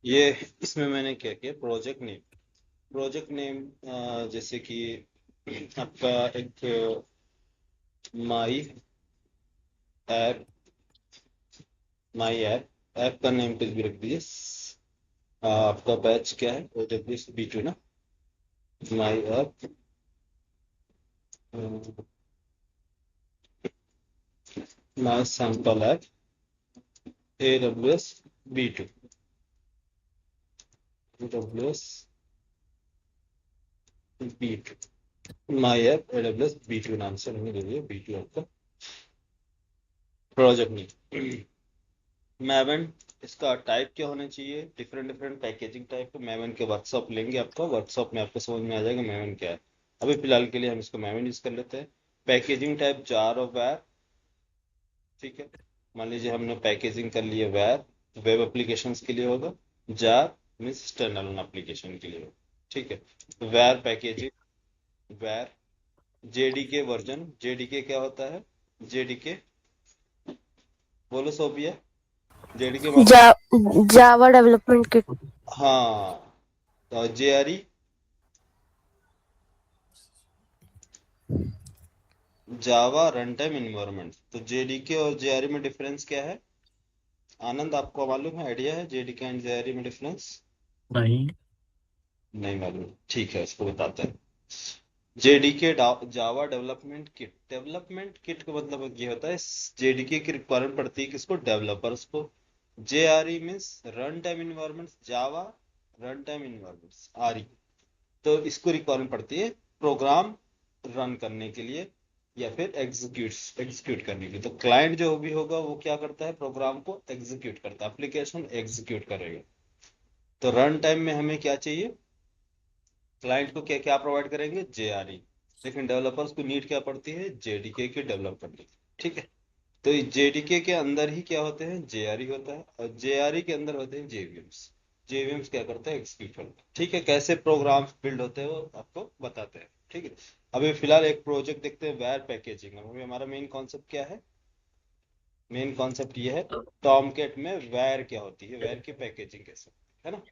ये इसमें मैंने क्या किया, प्रोजेक्ट नेम जैसे कि आपका एक माई ऐप, ऐप का नेम कुछ भी रख दीजिए। आपका बैच क्या है, OWS B2 ना। My app, my sample app, AWS B2, AWS B2, my app AWS B2 नाम से नहीं लीजिए, B2 आपका प्रोजेक्ट नेम। मैवन, इसका टाइप क्या होना चाहिए, डिफरेंट डिफरेंट पैकेजिंग टाइप के मैवन के वर्कशॉप लेंगे आपका, वर्कशॉप में आपको समझ में आ जाएगा मैवन क्या है। अभी फिलहाल के लिए हम इसको मैवन यूज कर लेते हैं। पैकेजिंग टाइप जार और वैर, ठीक है। मान लीजिए हमने पैकेजिंग कर लिए वैर, वेब एप्लीकेशंस के लिए होगा। जार मीन्स स्टैंडअलोन एप्लीकेशन के लिए होगा, ठीक है। वैर पैकेजिंग, वैर जेडीके वर्जन, जेडीके क्या होता है, जेडीके बोलो सोफिया, जेडीके जा मालूम। Java development kit. हाँ, JRE, जावा रन टाइम इन्वायरमेंट। तो JDK और JRE में डिफरेंस क्या है, आनंद आपको मालूम है, आइडिया है JDK एंड JRE में डिफरेंस? नहीं। नहीं मालूम, ठीक है इसको बताते हैं। JDK जावा डेवलपमेंट किट का मतलब ये होता है, JDK की रिक्वायरमेंट पड़ती है किसको, डेवलपर्स को। JRE means run time environments, Java run time environments, RE। तो इसको रिक्वायरमेंट पड़ती है प्रोग्राम रन करने के लिए या फिर एग्जीक्यूट करने के लिए। तो क्लाइंट जो भी होगा वो क्या करता है, प्रोग्राम को एग्जीक्यूट करता है, एप्लीकेशन एग्जीक्यूट करेगा। तो रन टाइम में हमें क्या चाहिए, क्लाइंट को क्या क्या प्रोवाइड करेंगे, JRE। लेकिन डेवलपर्स को नीड क्या पड़ती है, JDK की डेवलप करने की, ठीक है। तो JDK के अंदर ही क्या होते हैं, JRE होता है, और JRE के अंदर होते हैं JVMs। JVMs क्या करते हैं, एग्जीक्यूट करते हैं, ठीक है। कैसे प्रोग्राम्स बिल्ड होते हैं वो आपको बताते हैं, ठीक है। अभी फिलहाल एक प्रोजेक्ट देखते हैं, वेयर पैकेजिंग। अभी हमारा मेन कॉन्सेप्ट क्या है, मेन कॉन्सेप्ट ये है, टॉमकेट में वेयर क्या होती है, वेयर की पैकेजिंग कैसे, है ना।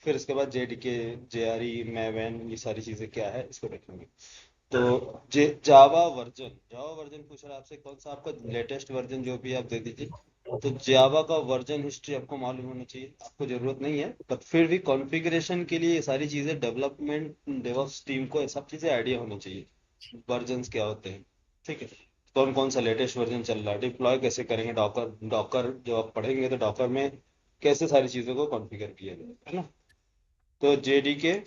फिर उसके बाद JDK, JRE, मैवन, ये सारी चीजें क्या है इसको देखेंगे। तो जे जावा वर्जन पूछ रहा है आपसे, कौन सा आपका लेटेस्ट वर्जन जो भी आप दे दीजिए। तो जावा का वर्जन हिस्ट्री आपको मालूम होना चाहिए, आपको जरूरत नहीं है पर फिर भी कॉन्फ़िगरेशन के लिए ये सारी चीजें, डेवलपमेंट डेवऑप्स टीम को ये सब चीजें आइडिया होनी चाहिए, वर्जन्स क्या होते हैं, ठीक है। कौन कौन सा लेटेस्ट वर्जन चल रहा है, डिप्लॉय कैसे करेंगे, डॉकर डॉकर जब आप पढ़ेंगे तो डॉकर में कैसे सारी चीजों को कॉन्फ़िगर किया जाए, है ना। तो JDK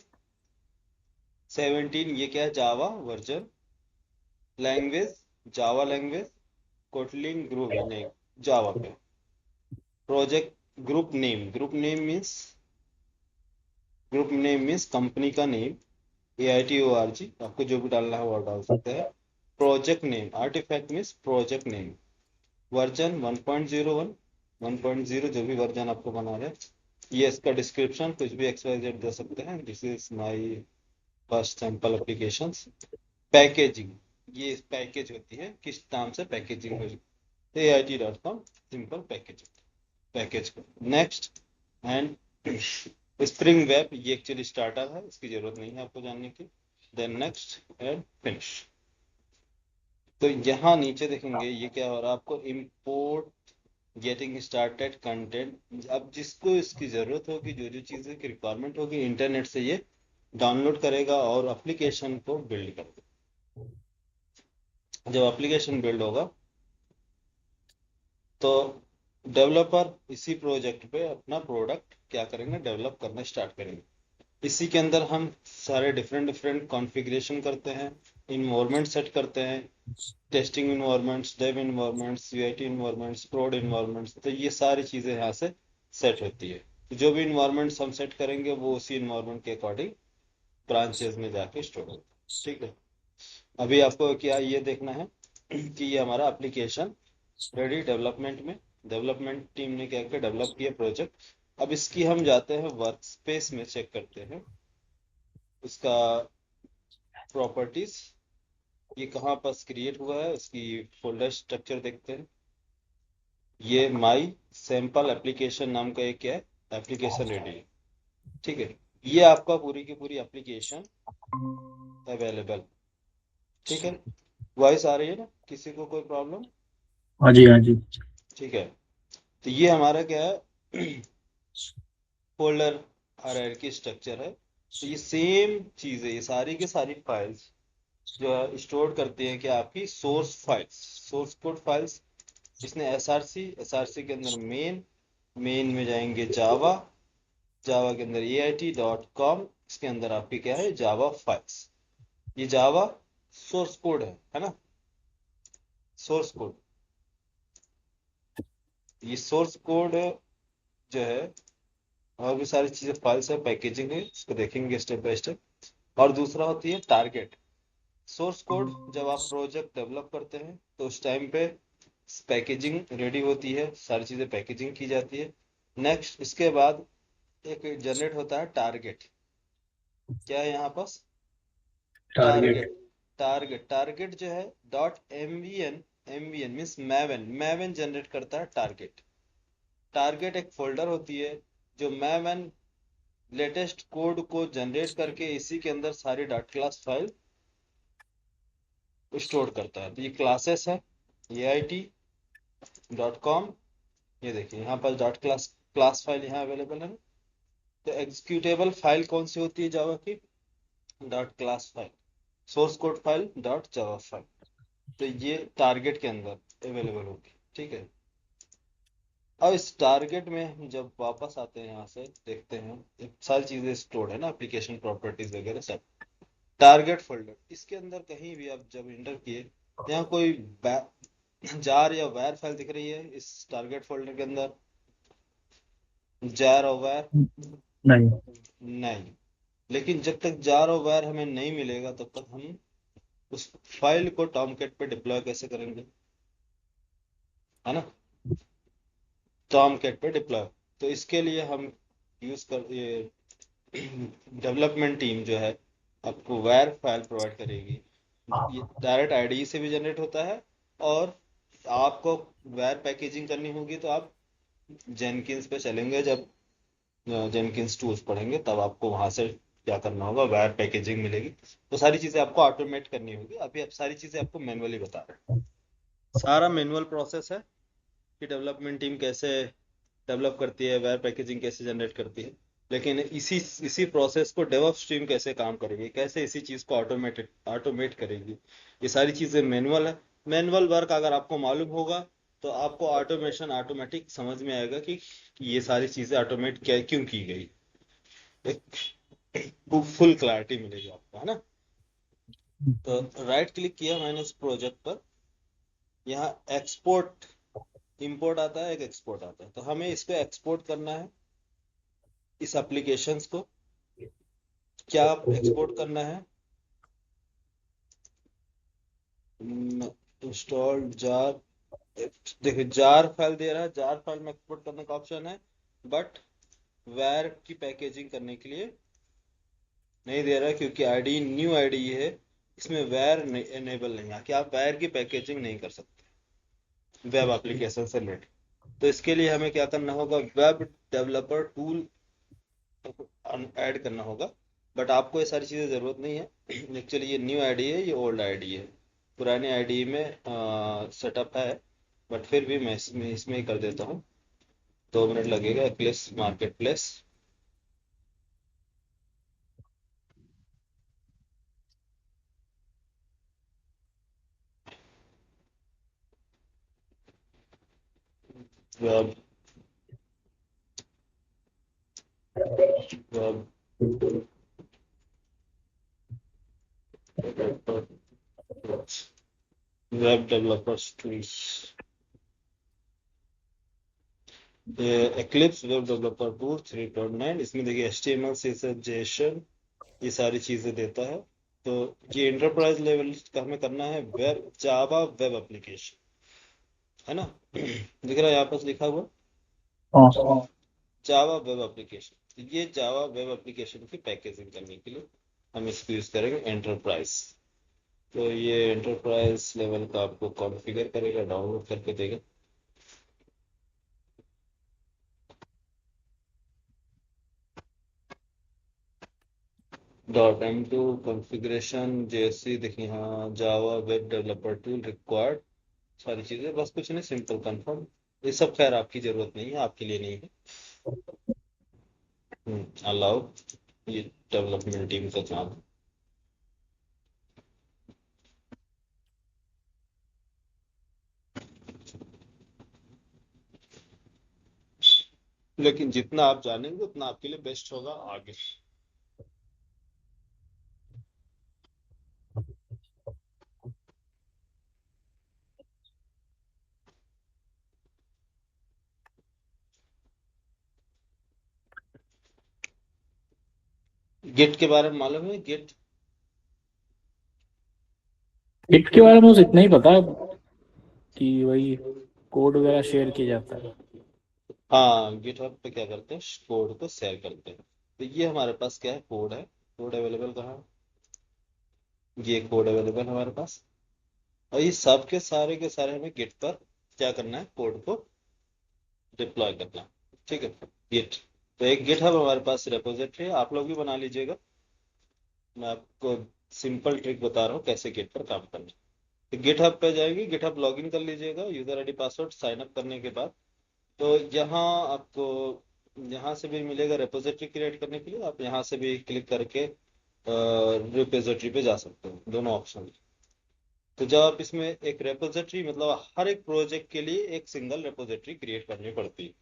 17 ये क्या है, Java version. Language, Java language. Kotlin group है नहीं, जावा पे। Project, group name means company का नेम, AITORG, आपको जो भी डालना है वो डाल सकते हैं। Project name, artifact means project name. Version 1.01, 1.0 जो भी वर्जन आपको बना रहे हैं। ये इसका डिस्क्रिप्शन कुछ भी XYZ दे सकते हैं, this is my first sample application. Packaging, ये पैकेज होती है, किस नाम से पैकेजिंग हो, AIT.com सिंपल पैकेज को। नेक्स्ट एंड स्प्रिंग वेब, ये एक्चुअली स्टार्टर है, इसकी जरूरत नहीं है आपको जानने की। Then next and finish. तो यहाँ नीचे देखेंगे ये क्या हो रहा है आपको, इम्पोर्ट गेटिंग स्टार्टेड कंटेंट। अब जिसको इसकी जरूरत होगी, जो जो चीज़ें की रिक्वायरमेंट होगी, इंटरनेट से ये डाउनलोड करेगा और एप्लीकेशन को बिल्ड करेगा। जब एप्लीकेशन बिल्ड होगा तो डेवलपर इसी प्रोजेक्ट पे अपना प्रोडक्ट क्या करेंगे, डेवलप करना स्टार्ट करेंगे। इसी के अंदर हम सारे डिफरेंट डिफरेंट कॉन्फ़िगरेशन करते हैं, इन्वायरमेंट सेट करते हैं, testing environments, dev environments, UAT environments, prod environments. तो ये सारी चीज़ें यहाँ से सेट होती है। तो जो भी इन्वायरमेंट्स हम सेट करेंगे वो उसी इन्वायरमेंट के अकॉर्डिंग ब्रांचेस में जाके स्टोर होगा, ठीक है। अभी आपको क्या ये देखना है कि ये हमारा एप्लीकेशन रेडी डेवलपमेंट में, डेवलपमेंट टीम ने क्या क्या डेवलप किया प्रोजेक्ट। अब इसकी हम जाते हैं वर्क स्पेस में, चेक करते हैं उसका प्रॉपर्टीज, ये कहाँ पर क्रिएट हुआ है, उसकी फोल्डर स्ट्रक्चर देखते हैं। ये माई सैंपल एप्लीकेशन नाम का एक क्या है, एप्लीकेशन रेडी है। ठीक है, ये आपका पूरी की पूरी एप्लीकेशन अवेलेबल। ठीक है, वॉइस आ रही है ना, किसी को कोई प्रॉब्लम? हाँ जी, हाँ जी। ठीक है, तो ये हमारा क्या है, फोल्डर हायरार्की स्ट्रक्चर है। तो ये सेम चीज़ है, ये सारी की सारी फाइल्स जो है स्टोर करती हैं कि आपकी source files, source code files. इसने एसआरसी के अंदर मेन में जाएंगे जावा, जावा के अंदर AIT.com, इसके अंदर आपकी क्या है, जावा फाइल्स। ये जावा सोर्स कोड है ना, सोर्स कोड। ये सोर्स कोड जो है, और भी सारी चीजें फाइल्स है, पैकेजिंग है, इसको देखेंगे स्टेप बाय स्टेप। और दूसरा होती है टारगेट। सोर्स कोड जब आप प्रोजेक्ट डेवलप करते हैं तो उस टाइम पे पैकेजिंग रेडी होती है, सारी चीजें पैकेजिंग की जाती है। नेक्स्ट इसके बाद एक जनरेट होता है टारगेट। क्या है यहाँ पास? टारगेट। टारगेट। टारगेट जो है dot MVN, MVN means मैवन, मैवन generate करता है टारगेट। टारगेट एक फोल्डर होती है जो मैवन लेटेस्ट कोड को जनरेट करके इसी के अंदर सारी डॉट क्लास फाइल स्टोर करता है। तो ये क्लासेस है AIT.com। ये देखिए यहाँ पर डॉट क्लास क्लास फाइल यहाँ अवेलेबल है ना। तो एग्जीक्यूटेबल फाइल कौन सी होती है जावा की? Dot class file, source code file dot Java file. तो ये टारगेट के अंदर अवेलेबल होगी। ठीक है, अब इस टारगेट में हम जब वापस आते हैं, यहाँ से देखते हैं ये सारी चीजें स्टोर्ड है ना, एप्लीकेशन प्रॉपर्टीज वगैरह सब। टारगेट फोल्डर, इसके अंदर कहीं भी आप जब इंटर किए, यहाँ कोई जार या वैर फाइल दिख रही है इस टारगेट फोल्डर के अंदर? जार और वैर नहीं। नहीं। लेकिन जब तक जार और वैर हमें नहीं मिलेगा तब तक हम उस फाइल को टॉमकेट पे डिप्लॉय कैसे करेंगे, है ना, टॉमकेट पे डिप्लॉय। तो इसके लिए हम यूज कर ये डेवलपमेंट टीम जो है आपको वैर फाइल प्रोवाइड करेगी। ये डायरेक्ट आईडी से भी जनरेट होता है, और आपको वैर पैकेजिंग करनी होगी तो आप जेनकिंस पे चलेंगे, जब जेनकिंस टूल्स पढ़ेंगे तब आपको वहां से क्या करना होगा, वायर पैकेजिंग मिलेगी। तो सारी चीजें आपको ऑटोमेट करनी होगी। अभी आप सारी चीजें आपको मैनुअली बता रहे हैं, सारा मैनुअल प्रोसेस है कि डेवलपमेंट टीम कैसे डेवलप करती है, वायर पैकेजिंग कैसे जनरेट करती है। लेकिन इसी प्रोसेस को डेवऑप्स टीम कैसे काम करेगी, कैसे इसी चीज को ऑटोमेट करेगी, ये सारी चीजें मैनुअल है। मैनुअल वर्क अगर आपको मालूम होगा तो आपको ऑटोमेशन ऑटोमेटिक समझ में आएगा कि ये सारी चीजें ऑटोमेट क्या क्यों की गई। एक फुल क्लैरिटी मिलेगी आपको, है ना। तो राइट क्लिक किया मैंने इस प्रोजेक्ट पर, यहाँ एक्सपोर्ट इंपोर्ट आता है, एक एक्सपोर्ट आता है। तो हमें इसको एक्सपोर्ट करना है, इस एप्लीकेशंस को। क्या एक्सपोर्ट करना है? इंस्टॉल जार, देखिए जार फाइल दे रहा है, जार फाइल में एक्सपोर्ट करने का ऑप्शन है, बट वैर की पैकेजिंग करने के लिए नहीं दे रहा है, क्योंकि आईडी न्यू आईडी है, इसमें वैर एनेबल नहीं है कि आप वैर की पैकेजिंग नहीं कर सकते वेब एप्लीकेशन से रिलेटेड। तो इसके लिए हमें क्या करना होगा, वेब डेवलपर टूल ऐड करना होगा। बट आपको ये सारी चीज़ें ज़रूरत नहीं है। एक्चुअली ये न्यू आईडी है, ये ओल्ड आईडी है, पुरानी आईडी में सेटअप है। बट फिर भी मैं इसमें ही कर देता हूँ, 2 मिनट लगेगा। Eclipse market place, web web web developers tools, eclipse web developer tool 3.9। इसमें देखिए HTML CSS JSON ये सारी चीज़ें देता है। तो ये इंटरप्राइज लेवल का हमें करना है, वेब जावा वेब एप्लीकेशन, है ना। दिख रहा है यहाँ पर लिखा हुआ हाँ। Java web application. तो ये जावा वेब एप्लीकेशन की पैकेजिंग करने के लिए हम इसको यूज करेंगे एंटरप्राइज। तो ये एंटरप्राइज लेवल का आपको कॉन्फ़िगर करेगा, डाउनलोड करके देगा। .m2 कॉन्फ़िगरेशन जैसी देखिए, हाँ Java web developer tool required, सारी चीज़ें, बस कुछ नहीं, सिंपल कंफर्म। ये सब खैर आपकी ज़रूरत नहीं है, आपके लिए नहीं है। अलाउ, ये डेवलपमेंट टीम का काम है। लेकिन जितना आप जानेंगे उतना आपके लिए बेस्ट होगा आगे। गिट के बारे में मालूम है? गिट, गिट के बारे में मुझे इतना ही पता है कि वही कोड वगैरह शेयर किया जाता है। हाँ गिटहब पे क्या करते हैं, कोड को शेयर करते हैं। तो ये हमारे पास क्या है, कोड है। कोड अवेलेबल कहाँ है? ये कोड अवेलेबल हमारे पास। और ये सब के सारे हमें गिट पर क्या करना है, कोड को डिप्लॉय करना है। ठीक है, गिट। तो एक गिटहब हमारे पास रेपोजिटरी है, आप लोग भी बना लीजिएगा। मैं आपको सिंपल ट्रिक बता रहा हूँ कैसे गिट पर काम करना है। तो गिटहब पे जाएंगे, गिटहब लॉगिन कर लीजिएगा, user ID password sign up करने के बाद। तो यहाँ आपको यहाँ से भी मिलेगा रेपोजिटरी क्रिएट करने के लिए, आप यहाँ से भी क्लिक करके रेपोजिटरी पे जा सकते हो, दोनों ऑप्शन। तो जब आप इसमें एक रेपोजिटरी, मतलब हर एक प्रोजेक्ट के लिए एक सिंगल रेपोजिटरी क्रिएट करनी पड़ती है।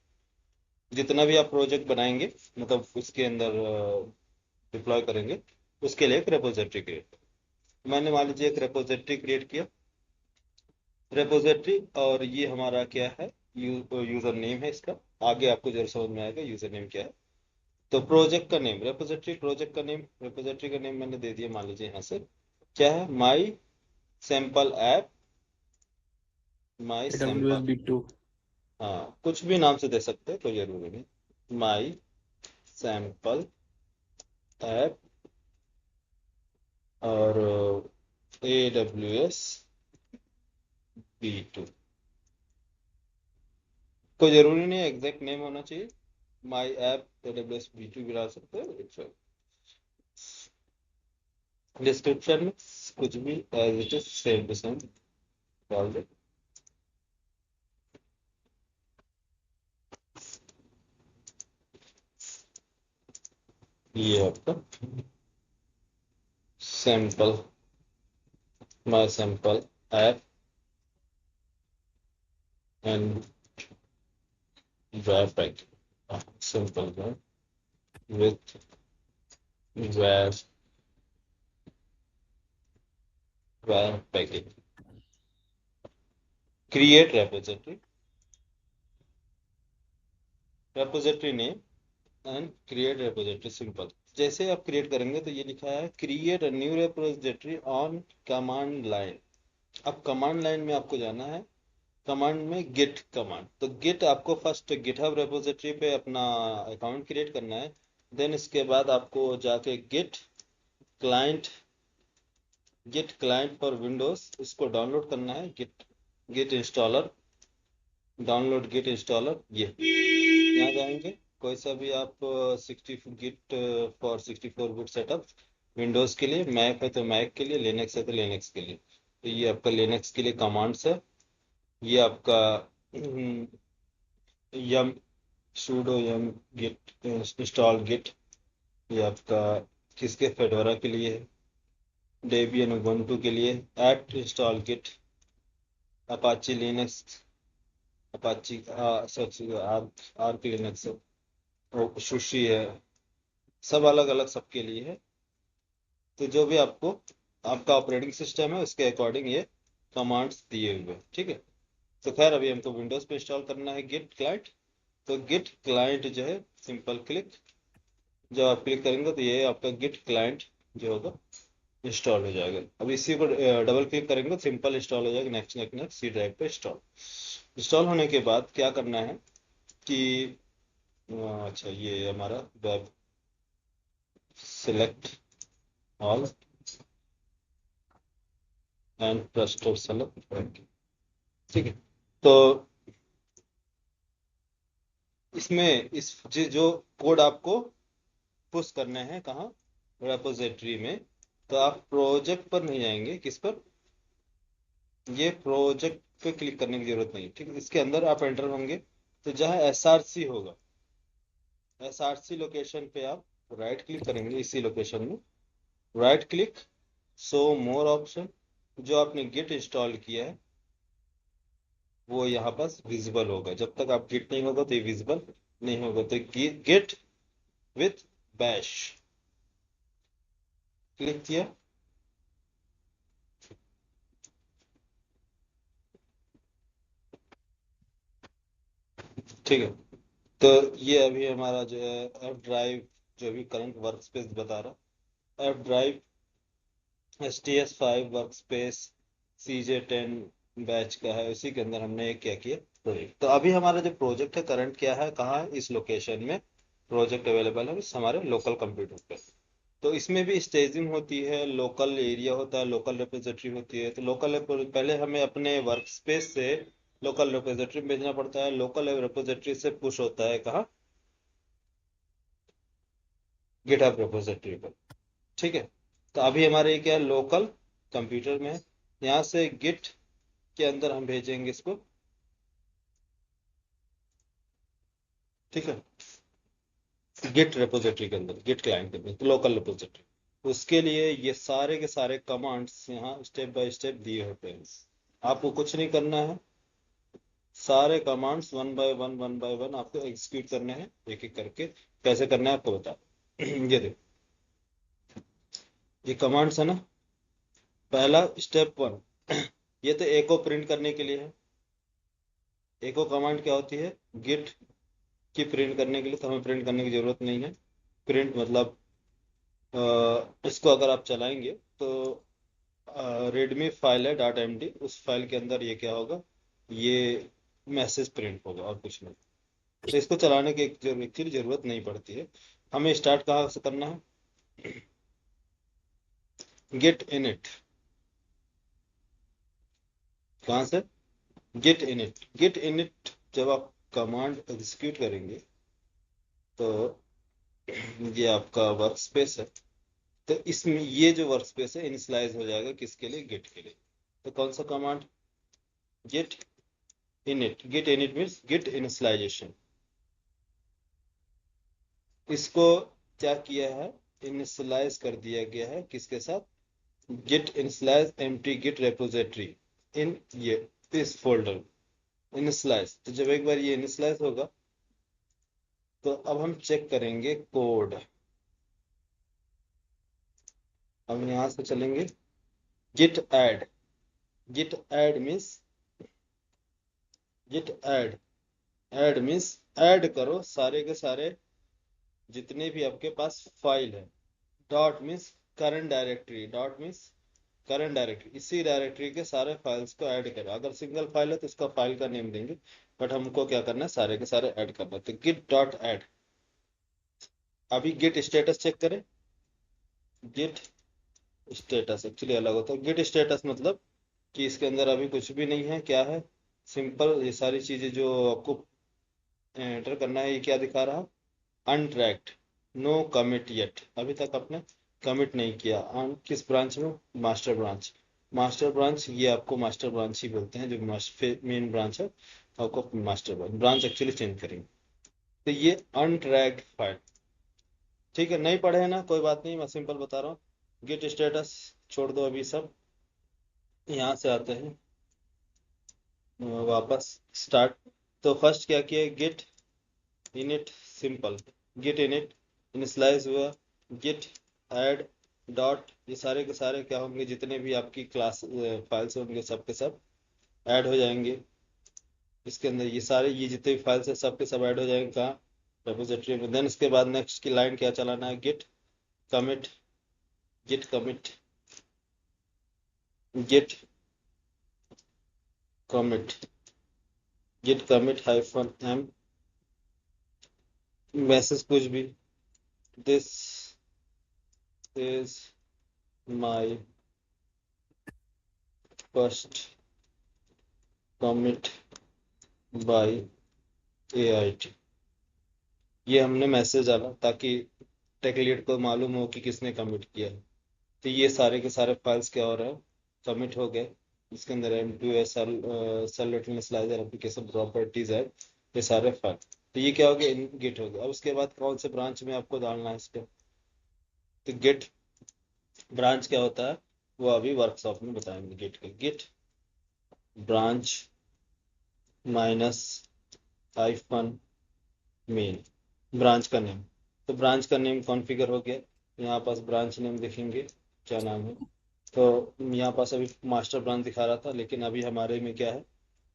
जितना भी आप प्रोजेक्ट बनाएंगे, मतलब उसके अंदर डिप्लॉय करेंगे, उसके लिए एक रेपोजिटरी क्रिएट। मैंने मान लीजिए एक रेपोजिटरी क्रिएट किया, रेपोजिटरी, और ये हमारा क्या है, यूजर नेम है इसका। आगे आपको जरूर समझ में आएगा यूजर नेम क्या है। तो प्रोजेक्ट का नेम रेपोजिटरी, प्रोजेक्ट का नेम, रेपोजिटरी का नेम मैंने दे दिया, मान लीजिए यहाँ से क्या है, माई सैम्पल ऐप, माई AWS सैम्पल। B2। हाँ कुछ भी नाम से दे सकते हैं, कोई जरूरी नहीं। माई सैम्पल ऐप, और AWS B2। कोई जरूरी नहीं है एग्जैक्ट नेम होना चाहिए, माई ऐप AWS B2 भी डाल सकते हो। डिस्क्रिप्शन में कुछ भी as it is same to same डाल दे। ये आपका sample, my sample app and web pack, simple with web, web package. Create repository, repository name and create repository, simple. जैसे आप क्रिएट करेंगे तो ये लिखा है create a new repository on command line. अब कमांड लाइन में आपको जाना है, कमांड में गिट कमांड। तो गिट आपको फर्स्ट गिटहब रेपोजिटरी पे अपना अकाउंट क्रिएट करना है। देन इसके बाद आपको जाके गिट क्लाइंट फॉर विंडोज इसको डाउनलोड करना है, git git installer, download git installer. ये यहाँ जाएंगे, कोई सा भी आप 60 git for 64 bit setup, Windows के लिए, मैक है तो मैक के लिए, लिनक्स है तो लिनक्स के लिए। तो ये आपका लिनक्स के लिए कमांड्स है। ये आपका yum sudo yum git install git, ये आपका किसके, फेडोरा के लिए है, डेबियन उबुंटू के लिए, apt install git, Apache Linux, Apache such Arch Linux, SUSE है, सब अलग अलग सबके लिए है। तो जो भी आपको आपका ऑपरेटिंग सिस्टम है उसके अकॉर्डिंग ये कमांड्स दिए हुए हैं, ठीक है। तो खैर अभी हमको विंडोज पे इंस्टॉल करना है गिट क्लाइंट। तो गिट क्लाइंट जो है, सिंपल क्लिक, जब आप क्लिक करेंगे तो ये आपका गिट क्लाइंट जो होगा इंस्टॉल हो जाएगा। अब इसी को डबल क्लिक करेंगे तो सिंपल इंस्टॉल हो जाएगा, next next next, C drive पे इंस्टॉल। इंस्टॉल होने के बाद क्या करना है कि अच्छा ये हमारा web, select all and trusted select, ठीक है। तो इसमें जो कोड आपको पुश करने हैं कहाँ, रेपोजिटरी में, तो आप प्रोजेक्ट पर नहीं जाएंगे, किस पर, ये प्रोजेक्ट पे क्लिक करने की जरूरत नहीं, ठीक है। इसके अंदर आप एंटर होंगे तो जहाँ एसआरसी होगा, एसआरसी लोकेशन पे आप राइट क्लिक करेंगे, इसी लोकेशन में राइट क्लिक, शो मोर ऑप्शन, जो आपने गिट इंस्टॉल किया है वो यहाँ पास विजिबल होगा। जब तक आप गिट नहीं होगा तो ये विजिबल नहीं होगा। तो गिट विथ बैश क्लिक किया, ठीक है। तो ये अभी हमारा जो है एफ ड्राइव, जो भी करंट वर्क स्पेस बता रहा, F drive S T S 5 work space CJ10 batch का है, उसी के अंदर हमने एक क्या किया, प्रोजेक्ट। तो अभी हमारा जो प्रोजेक्ट है करंट क्या है, कहाँ है, इस लोकेशन में प्रोजेक्ट अवेलेबल है, इस हमारे लोकल कंप्यूटर पे। तो इसमें भी स्टेजिंग होती है, लोकल एरिया होता है, लोकल रिपोजिटरी होती है। तो लोकल पहले हमें अपने वर्क स्पेस से लोकल रिपोजिटरी में भेजना पड़ता है, लोकल रिपोजिटरी से पुश होता है कहाँ, गिटहब रिपोजिटरी पर, ठीक है। तो अभी हमारे ये क्या है, लोकल कंप्यूटर में है। यहाँ से गिट के अंदर हम भेजेंगे इसको, ठीक है, गिट रिपोजिटरी के अंदर, गिट क्लाइंट के अंदर, तो लोकल रिपोजिटरी। उसके लिए ये सारे के सारे कमांड्स यहाँ स्टेप बाय स्टेप दिए होते हैं, आपको कुछ नहीं करना है, सारे कमांड्स वन बाय वन आपको एग्जीक्यूट करने हैं, एक एक करके। कैसे करना है आपको बता ये देखो, ये कमांड्स है ना, पहला स्टेप वन ये तो एको प्रिंट करने के लिए है। एको कमांड क्या होती है, गिट की प्रिंट करने के लिए, तो हमें प्रिंट करने की जरूरत नहीं है। प्रिंट मतलब इसको अगर आप चलाएंगे तो रेडमी फाइल है डॉट एम डी, उस फाइल के अंदर ये क्या होगा, ये मैसेज प्रिंट होगा और कुछ नहीं। तो इसको चलाने की एक्चुअली जरूरत नहीं पड़ती है। हमें स्टार्ट कहाँ से करना है, गेट इनिट, कहाँ से, गेट इनिट। गेट इनिट जब आप कमांड एग्जीक्यूट करेंगे तो ये आपका वर्क स्पेस है, तो इसमें ये जो वर्क स्पेस है इनिशियलाइज हो जाएगा, किसके लिए, गेट के लिए। तो कौन सा command, git init. Git init means git initialization. इसको क्या किया है, इनिशियलाइज कर दिया गया है, किसके साथ, git initialize empty git repository in ये इस फोल्डर इनिशियलाइज। तो जब एक बार ये इनिशियलाइज होगा तो अब हम चेक करेंगे कोड। हम यहां से चलेंगे git add. Git add means, git add, add means add करो सारे के सारे जितने भी आपके पास फाइल है। Dot means current directory, dot means current directory, इसी डायरेक्टरी के सारे फाइल्स को ऐड करो। अगर सिंगल फाइल है तो उसका फाइल का नेम देंगे, बट हमको क्या करना है, सारे के सारे ऐड करना है। तो गिट डॉट ऐड। अभी गिट स्टेटस चेक करें, गिट स्टेटस एक्चुअली अलग होता है। गिट स्टेटस मतलब कि इसके अंदर अभी कुछ भी नहीं है, क्या है, सिंपल ये सारी चीजें जो आपको एंटर करना है, ये क्या दिखा रहा, अनट्रैक्ड, नो कमिट येट, अभी तक आपने कमिट नहीं किया। किस ब्रांच में, मास्टर ब्रांच। मास्टर ब्रांच, ये आपको मास्टर ब्रांच ही बोलते हैं, जो मेन ब्रांच है आपको master branch, branch actually change करेंगे। तो ये अनट्रैक्ड फाइल, ठीक है, नहीं पढ़े हैं ना, कोई बात नहीं, मैं सिंपल बता रहा हूँ। गेट स्टेटस छोड़ दो अभी सब, यहाँ से आते हैं वापस स्टार्ट। तो फर्स्ट क्या किया, git init, simple git init, initialise हुआ, गेट ऐड डॉट, ये सारे के सारे क्या होंगे, जितने भी आपकी क्लास फाइल्स होंगे सब के सब ऐड हो जाएंगे इसके अंदर। ये सारे ये जितने भी फाइल्स है सब के सब ऐड हो जाएंगे कहाँ, रेपोजिटरी में। देन इसके बाद नेक्स्ट की लाइन क्या चलाना है, git commit, git commit, git commit, git commit hyphen M, message कुछ भी, this is my first commit by AIT, ये हमने मैसेज डाला ताकि टेकलीड को मालूम हो कि किसने कमिट किया। तो ये सारे के सारे फाइल्स क्या हो रहे हैं, कमिट हो गए। इसके अंदर M2 cell initialiser application properties है, ये सारे फाइल। तो ये क्या हो गया, इन गिट हो गया। अब उसके बाद कौन से ब्रांच में आपको डालना है इसको, तो गिट ब्रांच क्या होता है वो अभी वर्कशॉप में बताएंगे। गिट के git branch minus hyphen main, branch का नेम। तो ब्रांच का नेम कॉन्फ़िगर हो गया। यहाँ पास ब्रांच नेम देखेंगे क्या नाम है। तो यहाँ पास अभी मास्टर ब्रांच दिखा रहा था, लेकिन अभी हमारे में क्या है,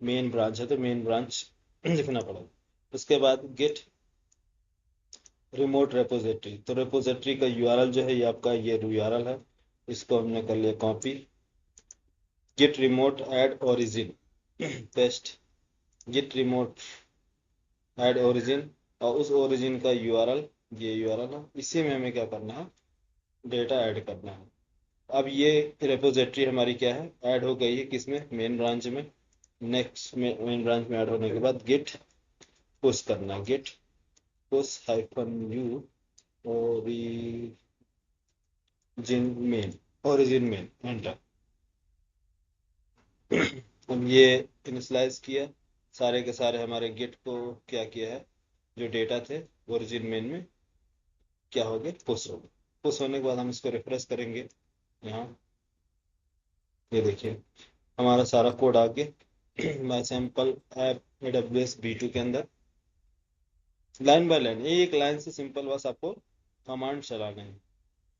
मेन ब्रांच है, तो मेन ब्रांच लिखना पड़ेगा। उसके बाद गेट रिमोट रेपोजिटरी, तो रेपोजिटरी का यूआरएल जो है ये आपका ये यूआरएल है, इसको हमने कर लिया copy. Git remote add origin paste, git remote add origin, और उस ओरिजिन का यूआरएल ये यूआरएल है, इसी में हमें क्या करना है, डेटा ऐड करना है। अब ये रेपोजिटरी हमारी क्या है, ऐड हो गई है किसमें, मेन ब्रांच में। नेक्स्ट में मेन ब्रांच में ऐड होने के बाद गेट पुश करना है, git push hyphen U origin main enter. अब ये इनिशलाइज किया, सारे के सारे हमारे गेट को क्या किया है, जो डेटा थे ओरिजिन मेन में क्या हो गए, पुश हो गए। पुश होने के बाद हम इसको रिफ्रेश करेंगे। यहाँ ये देखिए हमारा सारा कोड आ गया माई सैम्पल ऐप AWS V2 के अंदर, लाइन बाय लाइन, एक लाइन से सिंपल बस आपको कमांड चलाना है।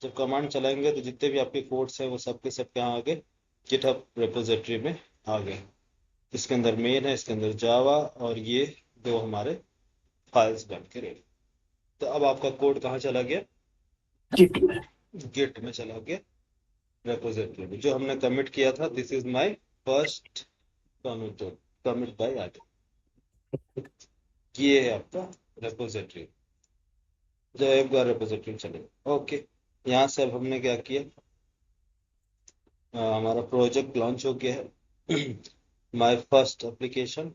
जब कमांड चलाएंगे तो जितने भी आपके कोड्स हैं वो सब के सब कहाँ आ गए, गिटहब रेपोजिटरी में आ गए। इसके अंदर मेन है, इसके अंदर जावा, और ये दो हमारे फाइल्स बन के रेडी। तो अब आपका कोड कहाँ चला गया, गिट में। गिट में चला गया, रेपोजिटरी में जो हमने कमिट किया था। This is my first commit, commit by आदि, ये है आपका रेपोजिटरी, जो एक बार रेपोजिटरी चलेगा। ओके, यहाँ से अब हमने क्या किया, हमारा प्रोजेक्ट लॉन्च हो गया है माय फर्स्ट एप्लीकेशन।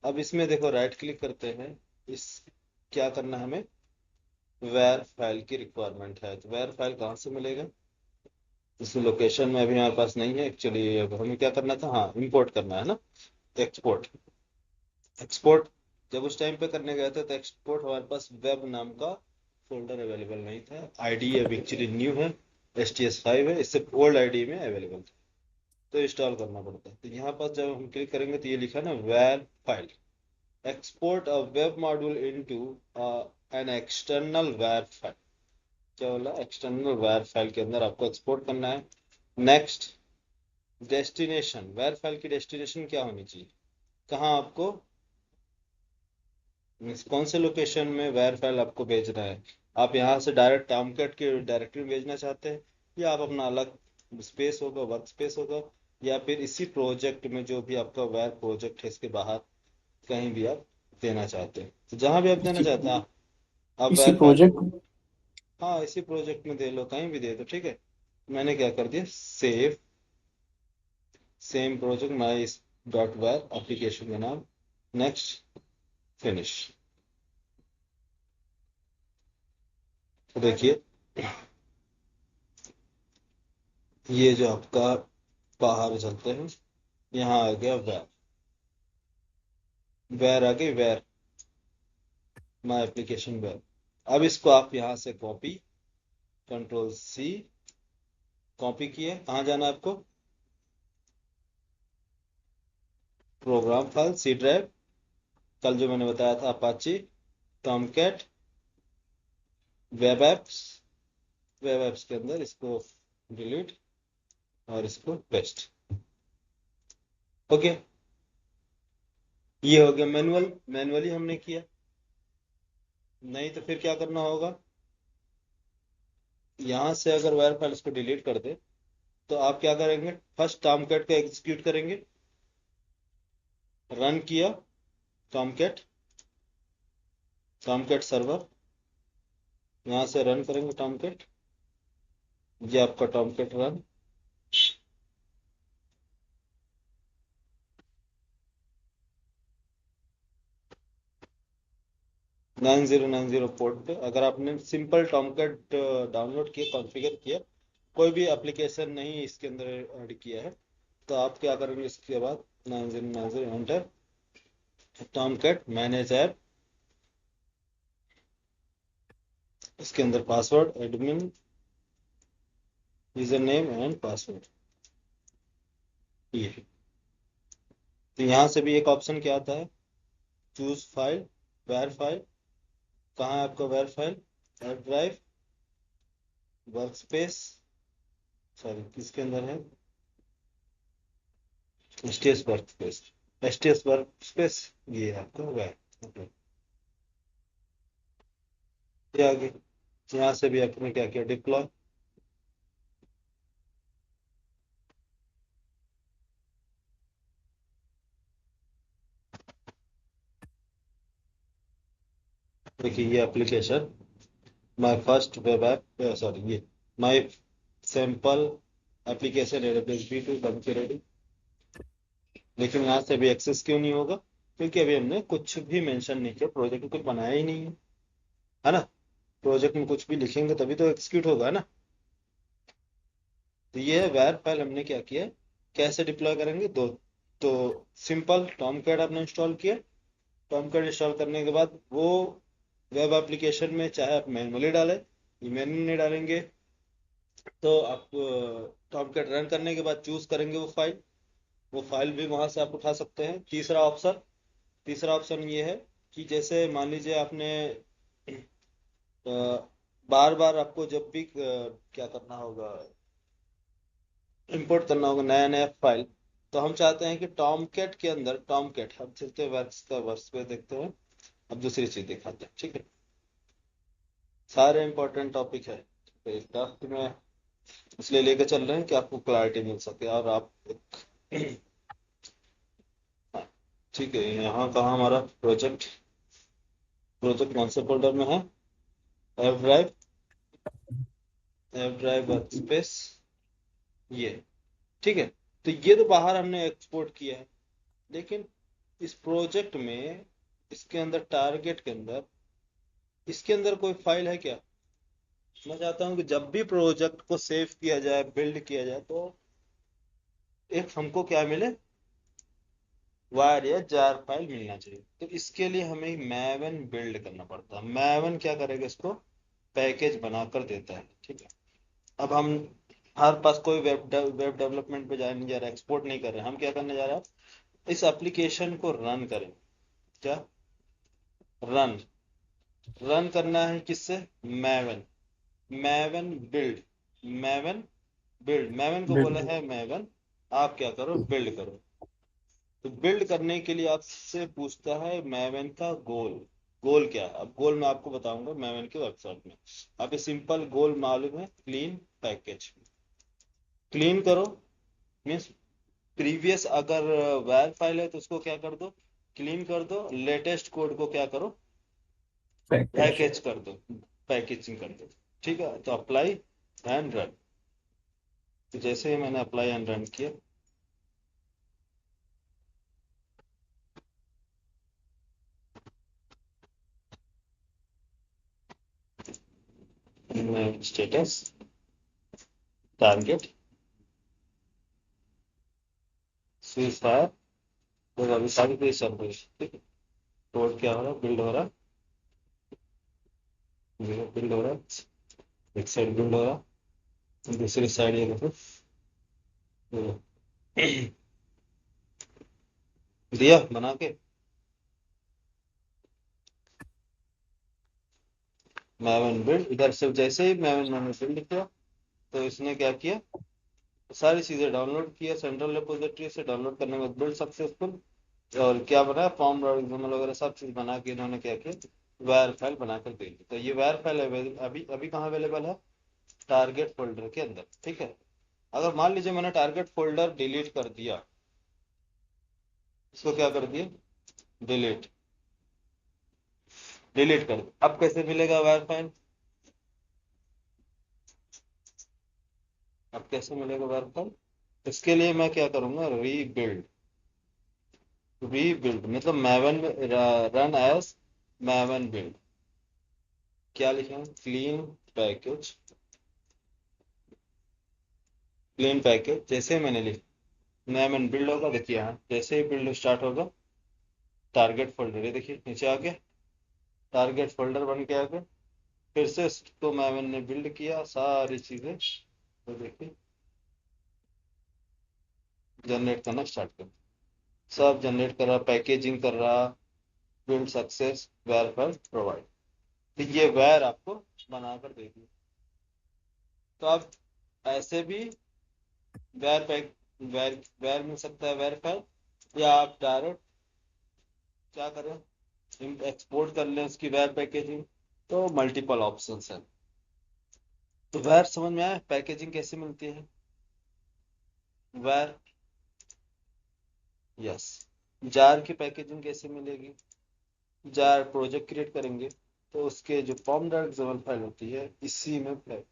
अब इसमें देखो राइट क्लिक करते हैं, इस क्या करना है हमें, वेयर फाइल की रिक्वायरमेंट है। तो वेयर फाइल कहाँ से मिलेगा, इसमें लोकेशन में अभी हमारे पास नहीं है एक्चुअली। हमें क्या करना था, हाँ इंपोर्ट करना है ना, एक्सपोर्ट। एक्सपोर्ट जब उस टाइम पे करने गए थे तो एक्सपोर्ट हमारे पास वेब नाम का फोल्डर अवेलेबल नहीं था। आईडी अब एक्चुअली न्यू है, STS5 है, इससे ओल्ड आईडी में अवेलेबल था, तो इंस्टॉल करना पड़ता है। तो यहाँ पर जब हम क्लिक करेंगे तो ये लिखा है ना, where file export a web module into an external where file. क्या बोला, एक्सटर्नल वेयर फाइल के अंदर आपको एक्सपोर्ट करना है। नेक्स्ट, डेस्टिनेशन, वेयर फाइल की डेस्टिनेशन क्या होनी चाहिए, कहाँ आपको, कौन से लोकेशन में वेयर फाइल आपको भेजना है। आप यहाँ से डायरेक्ट टॉमकैट के डायरेक्टरी में भेजना चाहते हैं, या आप अपना अलग स्पेस होगा, वर्क स्पेस होगा, या फिर इसी प्रोजेक्ट में जो भी आपका वेयर प्रोजेक्ट है इसके बाहर कहीं भी आप देना चाहते हैं। तो जहाँ भी आप देना इसी चाहते हैं आप इसी वेयर फाइल, प्रोजेक्ट। हाँ इसी प्रोजेक्ट में दे लो, कहीं भी दे दो, ठीक है। मैंने क्या कर दिया, save same project my dot वेयर एप्लीकेशन का नाम, नेक्स्ट, फिनिश। तो देखिए ये जो आपका बाहर चलते हैं, यहाँ आ गया वेयर, वेयर आ गई, वेयर माई एप्लीकेशन वेयर। अब इसको आप यहाँ से कॉपी, Ctrl+C, कॉपी किए, कहाँ जाना है आपको, प्रोग्राम फाइल सी ड्राइव, कल जो मैंने बताया था Apache, Tomcat, web apps, web apps के अंदर इसको डिलीट और इसको पेस्ट। ओके, ये हो गया मैनुअल, मैनुअली हमने किया। नहीं तो फिर क्या करना होगा, यहाँ से अगर वायर फाइल इसको डिलीट कर दे तो आप क्या करेंगे, फर्स्ट टॉमकैट का एग्जीक्यूट करेंगे, रन किया टॉमकैट, टॉमकैट सर्वर, यहाँ से रन करेंगे टॉमकैट, ये आपका टॉमकैट रन। 9090 पोर्ट पे अगर आपने सिंपल टॉमकैट डाउनलोड किया, कॉन्फ़िगर किया, कोई भी एप्लीकेशन नहीं इसके अंदर ऐड किया है, तो आप क्या करेंगे इसके बाद 9090 एंटर, टॉमकैट मैनेज ऐप, इसके अंदर password admin user name and password, ये तो यहाँ से भी एक ऑप्शन क्या आता है, चूज फाइल, वेयर फाइल, कहाँ है आपका वेयर file, hard drive, workspace, sorry किसके अंदर है, STS workspace, STS workspace, ये है आपका वेयर, ये आगे यहाँ से भी आपने क्या किया, डिप्लॉय, देखिए ये application my first web app, sorry ये माय सैंपल एप्लीकेशन एडेबल V2 बन के रेडी, लेकिन यहाँ से भी एक्सेस क्यों नहीं होगा, क्योंकि अभी हमने कुछ भी मेंशन नहीं किया, प्रोजेक्ट में कुछ बनाया ही नहीं है ना, प्रोजेक्ट में कुछ भी लिखेंगे तभी तो एग्जीक्यूट होगा, है ना। तो ये है वेयर फाइल, हमने क्या किया, कैसे डिप्लॉय करेंगे, दो, तो सिंपल टॉमकैट आपने इंस्टॉल किया, टॉमकैट इंस्टॉल करने के बाद वो वेब एप्लीकेशन में चाहे आप मैनुअली डालें, ये मैनुअली नहीं डालेंगे तो आप टॉमकैट रन करने के बाद चूज करेंगे वो फाइल भी वहां से आप उठा सकते हैं। तीसरा ऑप्शन ये है कि जैसे मान लीजिए आपने बार बार आपको जब भी क्या करना होगा, इंपोर्ट करना होगा नया नया फाइल, तो हम चाहते हैं कि टॉमकैट के अंदर, टॉमकैट हम चलते हैं वर्क्स का, वर्क्स पे देखते हैं, अब दूसरी चीज दिखाते हैं, ठीक है, सारे इंपॉर्टेंट टॉपिक है, तो इस टास्क में इसलिए लेके चल रहे हैं कि आपको क्लैरिटी मिल सके और आप एक हाँ, ठीक है, यहाँ कहाँ हमारा प्रोजेक्ट, प्रोजेक्ट कौन से फोल्डर में है, F drive, F drive workspace, ये ठीक है। तो ये तो बाहर हमने एक्सपोर्ट किया है, लेकिन इस प्रोजेक्ट में, इसके अंदर टारगेट के अंदर, इसके अंदर कोई फाइल है क्या, मैं चाहता हूँ कि जब भी प्रोजेक्ट को सेव किया जाए, बिल्ड किया जाए, तो एक हमको क्या मिले, वायर या जार फाइल मिलना चाहिए। तो इसके लिए हमें मैवन बिल्ड करना पड़ता है, मैवन क्या करेगा, इसको पैकेज बनाकर देता है, ठीक है। अब हम हर पास कोई वेब डेवलपमेंट पे जाने नहीं जा रहा, एक्सपोर्ट नहीं कर रहे, हम क्या करने जा रहे हैं, इस एप्लीकेशन को रन करें, क्या रन, रन करना है किससे, मैवन, मैवन बिल्ड, मैवन बिल्ड, मैवन को बोला बिल्कुल। है मैवन, आप क्या करो, बिल्ड करो। तो बिल्ड करने के लिए आपसे पूछता है मैवन का गोल, गोल क्या है, अब गोल मैं आपको बताऊंगा मैवन के वर्कशॉप में। आप ये सिंपल गोल मालूम है, क्लीन पैकेज, क्लीन करो, मीन्स प्रीवियस अगर वायर फाइल है तो उसको क्या कर दो, क्लीन कर दो, लेटेस्ट कोड को क्या करो, पैकेज। पैकेज कर दो, पैकेजिंग कर दो, ठीक है। तो अप्लाई एंड रन, तो जैसे ही मैंने अप्लाई एंड रन किया, स्टेटस टारगेट स्विच फायर, तो अभी सारी कोई सर्विस, ठीक है, कोड क्या हो रहा है, बिल्ड हो रहा है, बिल्ड हो रहा है, एक साइड बिल्ड हो रहा है, दूसरी साइड ये देखो, ये दिया बना के, मैवन बिल्ड, इधर से जैसे ही मैवन मैंने बिल्ड किया, तो इसने क्या किया, सारी चीजें डाउनलोड किया, सेंट्रल रिपोजिटरी से डाउनलोड करने के बाद बिल्ड सक्सेसफुल, और क्या बना, फॉर्म और XML वगैरह सब चीज बना के इन्होंने क्या किया, वायर फाइल बनाकर दे दी। तो ये वायर फाइल अभी अभी कहाँ अवेलेबल है, टारगेट फोल्डर के अंदर, ठीक है। अगर मान लीजिए मैंने टारगेट फोल्डर डिलीट कर दिया, इसको क्या कर दिया, डिलीट, डिलीट कर दिया, अब कैसे मिलेगा वायर फाइल, अब कैसे मिलेगा वायर फाइल, इसके लिए मैं क्या करूंगा, रीबिल्ड, रीबिल्ड मतलब मैवन, रन एज मैवन बिल्ड, क्या लिखें? क्लीन पैकेज जैसे मैंने लिखा मैन बिल्ड होगा। देखिए यहाँ जैसे ही बिल्ड स्टार्ट होगा टारगेट फोल्डर, ये देखिए नीचे आ गया, टारगेट फोल्डर बन के आ गया। फिर से तो मैन ने बिल्ड किया सारी चीजें, तो देखिए जनरेट करना स्टार्ट कर, सब जनरेट कर रहा, पैकेजिंग कर रहा, बिल्ड सक्सेस वेर पर प्रोवाइड। तो ये वेर आपको बनाकर देगी। तो आप ऐसे भी वेर पैक वेर वेर मिल सकता है वेर फाइल, या आप डायरेक्ट क्या करें एक्सपोर्ट कर लें उसकी वेर पैकेजिंग। तो मल्टीपल ऑप्शंस हैं। तो वेर समझ में आया पैकेजिंग कैसे मिलती है? वेर, यस। जार की पैकेजिंग कैसे मिलेगी? जार प्रोजेक्ट क्रिएट करेंगे तो उसके जो pom.xml फाइल होती है इसी में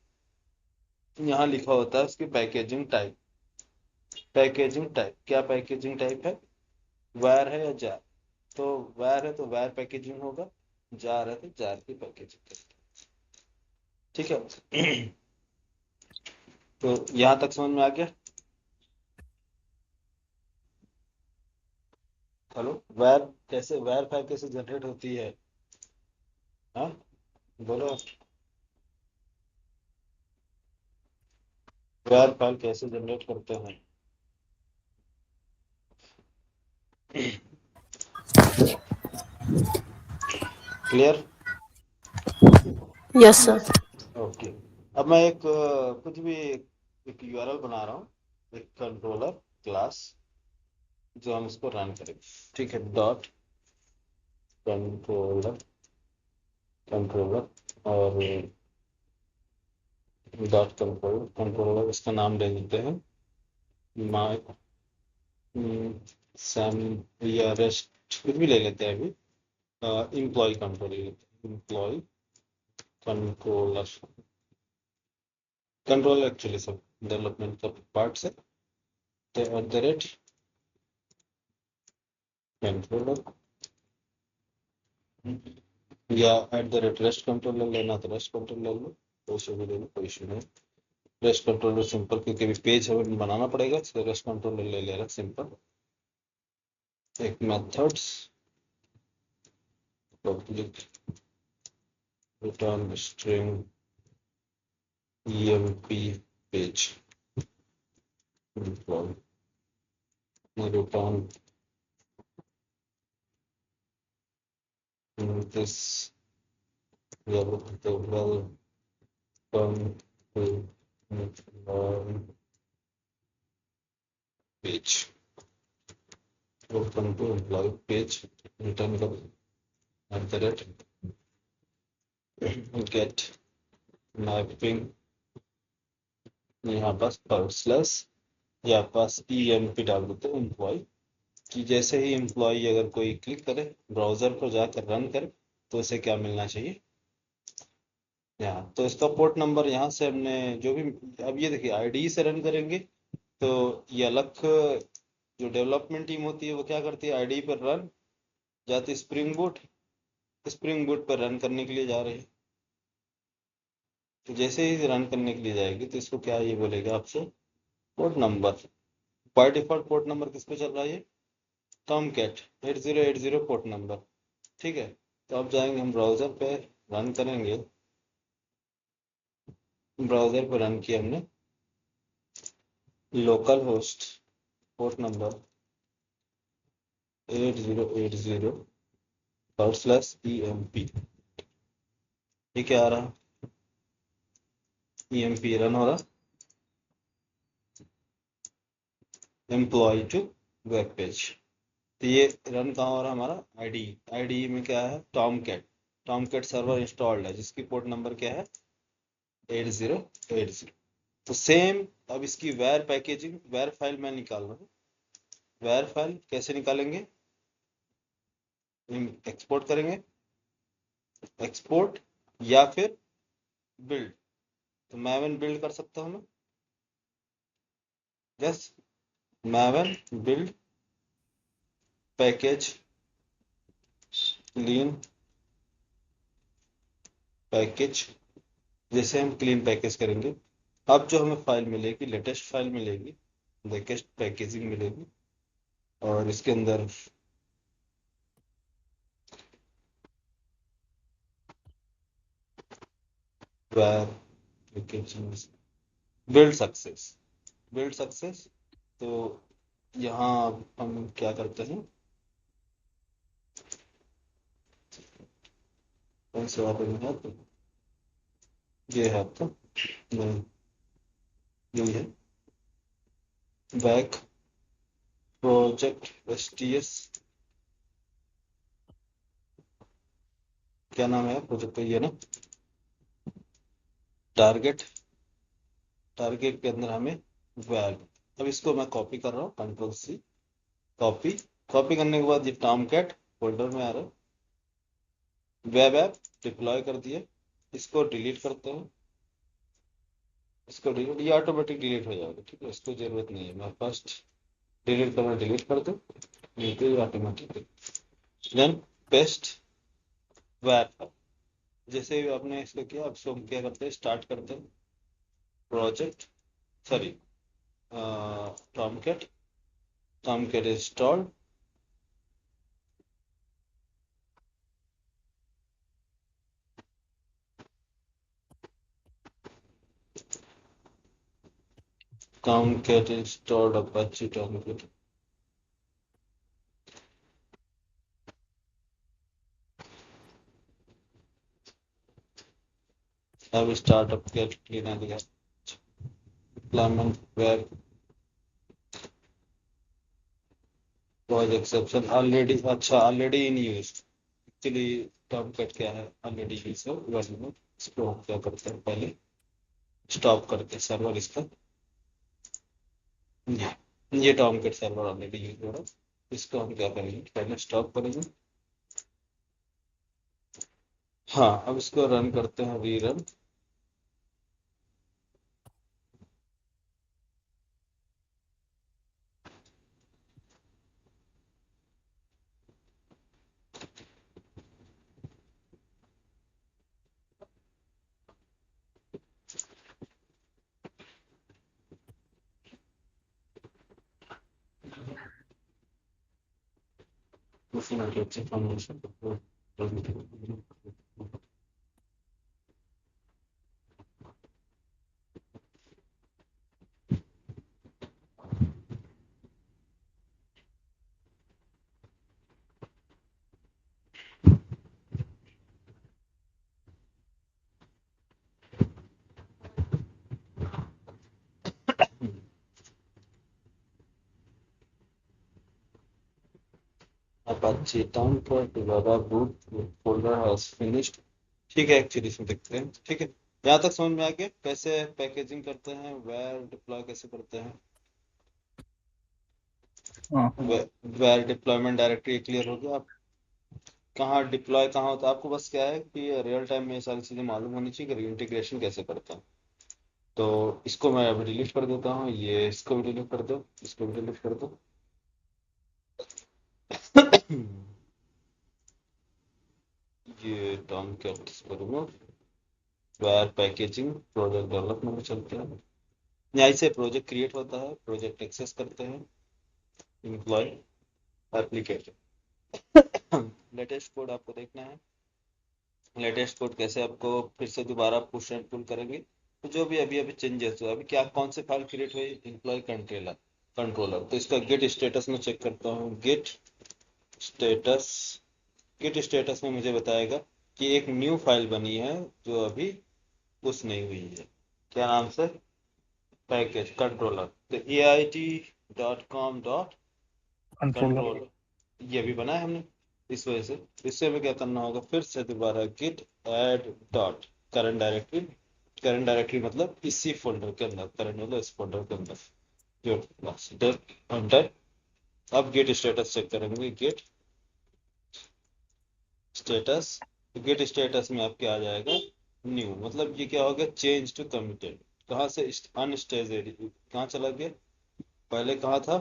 यहाँ लिखा होता है उसकी पैकेजिंग टाइप। पैकेजिंग टाइप क्या, पैकेजिंग टाइप है वायर है या जार? तो वायर है तो वायर पैकेजिंग होगा, जार है तो जार की पैकेजिंग। ठीक है। तो यहाँ तक समझ में आ गया? हेलो, वायर कैसे, वायर फाइल कैसे जनरेट होती है? हाँ बोलो, वायर फाइल कैसे जनरेट करते हैं? क्लियर? Yes sir. ओके। अब मैं एक कुछ भी एक यूआरएल बना रहा हूँ, एक कंट्रोलर क्लास, जो हम इसको रन करेंगे। ठीक है, डॉट कंट्रोलर, कंट्रोलर और डॉट कंट्रोलर, कंट्रोलर इसका नाम दे देते हैं माय सैम या रेस्ट, कुछ भी ले लेते हैं अभी। Employee controller, employee controller, controller actually सब डेवलपमेंट का पार्ट है। तो एट द रेट कंट्रोलर, या at the rate rest controller लेना तो रेस्ट कंट्रोलर लो, कोई इशू भी ले लो, कोई इशू नहीं। रेस्ट कंट्रोलर सिंपल, क्योंकि अभी पेज हमें बनाना पड़ेगा, तो रेस्ट कंट्रोलर ले ले रहा सिंपल। एक methods public return string emp page return this well come to page, welcome to employee page, return करो at the rate get mapping, यहाँ पास स्लैश या पास emp डाल देते हैं एम्प्लॉय, कि जैसे ही एम्प्लॉय अगर कोई क्लिक करे ब्राउजर पर जाकर रन करे तो उसे क्या मिलना चाहिए यहाँ। तो इसका पोर्ट नंबर यहाँ से हमने जो भी, अब ये देखिए आईडी से रन करेंगे तो ये अलग जो डेवलपमेंट टीम होती है वो क्या करती है, आईडी पर रन जाती स्प्रिंग बूट, स्प्रिंग बूट पर रन करने के लिए जा रही है। तो जैसे ही रन करने के लिए जाएगी तो इसको क्या ये बोलेगा आपसे port number. By default port number किस पे चल रहा है, टॉम कैट 8080 पोर्ट नंबर। ठीक है, तो अब जाएंगे हम ब्राउजर पे, रन करेंगे, ब्राउजर पर रन किया हमने, local host port number 8080/emp, ये क्या आ रहा, emp रन हो रहा, एम्प्लॉय टू वेब पेज। तो ये रन कहाँ हो रहा है हमारा, आईडी, आईडी में क्या है Tomcat, Tomcat server installed है जिसकी पोर्ट नंबर क्या है 8080। तो सेम अब इसकी वेर पैकेजिंग, वेर फाइल मैं निकाल रहा हूँ। वेर फाइल कैसे निकालेंगे, एक्सपोर्ट करेंगे, एक्सपोर्ट या फिर बिल्ड। तो मैवन बिल्ड कर सकता हूँ मैं, yes, Maven build package clean package, जैसे हम क्लीन पैकेज करेंगे, अब जो हमें फाइल मिलेगी, लेटेस्ट फाइल मिलेगी, लेटेस्ट पैकेजिंग मिलेगी, और इसके अंदर packaging, build success, build success. तो यहाँ हम क्या करते हैं, कौन से वाले में है, तो ये है आपका, नहीं, यही है, बैक प्रोजेक्ट एसटीएस, क्या नाम है प्रोजेक्ट का, ये ना, टारगेट, टारगेट के अंदर हमें वैल्यू, अब इसको मैं कॉपी कर रहा हूँ, कंट्रोल सी, कॉपी, कॉपी करने के बाद ये टॉम कैट फोल्डर में आ रहा है, वेब ऐप डिप्लॉय कर दिया, इसको डिलीट करते हैं, इसको डिलीट, ये ऑटोमेटिक डिलीट हो जाएगा, ठीक है, इसको जरूरत नहीं है, मैं फर्स्ट डिलीट करना, डिलीट कर दूँ, नहीं तो ये ऑटोमेटिक, देन पेस्ट वेब, जैसे ही आपने इसको किया, अब इसको हम क्या करते हैं, स्टार्ट करते हैं project, sorry, Tomcat, Tomcat install, Tomcat installed Apache Tomcat, अब स्टार्टअप कैट क्लीन आ गया, deployment web was exception already, अच्छा already in use, actually Tomcat क्या है, ऑलरेडी यूज है वर्जन में, इसको हम क्या करते हैं, पहले स्टॉप करते हैं सर्वर इसका, ये टॉमकेट सर्वर ऑलरेडी यूज हो रहा है, इसको हम क्या करेंगे, पहले स्टॉप करेंगे, हाँ, अब इसको रन करते हैं, रीरन, उसी में अच्छे formation, Apache Tomcat Java boot folder has finished, ठीक है, एक्चुअली इसमें देखते हैं, ठीक है, यहाँ तक समझ में आ गया कैसे पैकेजिंग करते हैं, वेयर डिप्लॉय कैसे करते हैं, हाँ। वेयर डिप्लॉयमेंट डायरेक्टरी क्लियर हो गया, आप कहाँ डिप्लॉय कहाँ होता है, आपको बस क्या है कि रियल टाइम में ये सारी चीज़ें मालूम होनी चाहिए कि इंटीग्रेशन कैसे करते हैं, तो इसको मैं अभी डिलीट कर देता हूँ, ये इसको भी डिलीट कर दो, इसको भी डिलीट कर दो, ये टर्म क्या इसको remove, wire packaging project development में चलते हैं, यहाँ से प्रोजेक्ट क्रिएट होता है, प्रोजेक्ट एक्सेस करते हैं, एम्प्लॉय एप्लीकेशन, लेटेस्ट कोड आपको देखना है, लेटेस्ट कोड कैसे आपको फिर से दोबारा पुश एंड पुल करेंगे, तो जो भी अभी अभी चेंजेस हुआ, अभी क्या कौन से फाइल क्रिएट हुई, एम्प्लॉय कंट्रोलर, कंट्रोलर, तो इसका गेट स्टेटस में चेक करता हूँ, गेट स्टेटस, गेट स्टेटस में मुझे बताएगा कि एक न्यू फाइल बनी है जो अभी पुश नहीं हुई है, क्या नाम से, पैकेज कंट्रोलर, तो ait.com कंट्रोलर। कंट्रोल, ये भी बना है हमने, इस वजह से, इससे हमें क्या करना होगा, फिर से दोबारा git add dot current directory, current directory मतलब इसी फोल्डर के अंदर, करंट मतलब इस फोल्डर के अंदर, जो अंडर, अब गेट स्टेटस चेक करेंगे, गेट स्टेटस, गेट स्टेटस में आपके आ जाएगा न्यू, मतलब ये क्या हो गया, चेंज टू कमिटेड, कहाँ से अनस्टेज एरिया, कहाँ चला गया, पहले कहाँ था,